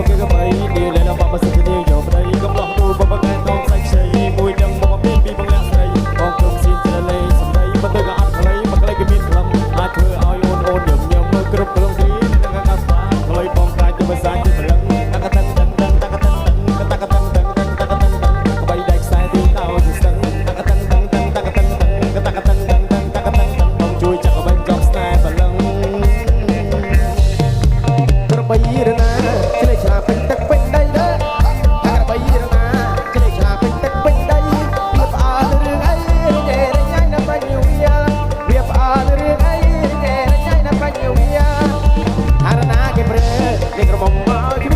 គេក៏បីនេះលែងមកសិទ្ធិនេះយកប្តីកំឡោះទូបបកែតងសាច់ខ្ចីមួយចឹងមកមានពីបងលាក់ស្រីបងគុំស៊ីត្រលេសម្ដីមិនទៅក៏អត់ខ្លីមកខ្លីគេមានក្លឹមអាចធ្វើឲ្យអូនញញឹមមើលគ្រប់គ្រងគ្នានឹងកាស្តាខ្លីបងកាយទៅភាសាជាប្រឹងតាកតឹងតឹងតឹងតាកតឹងតឹងតាកតឹងតឹងតាកតឹងតឹងក្បីដៃខ្សែទីតោជាស្ទឹងតាកតឹងតឹងតឹងតាកតឹងតឹងតាកតឹងតឹងតាកតឹងតឹងបងជួយចាក់ក្បែរចប់ស្នេហ៍បលឹងក្របីរណាឆ្លេឆ្លាពេញទឹកពេញដីណាក្របីរណាឆ្លេឆ្លាពេញទឹកពេញដីវាផ្អើលរឿងអីទេរញ៉ៃណាបាញ់វាវាផ្អើលរឿងអីទេរញ៉ៃណាបាញ់វាអរណាគេព្រើលេក្រមុំមក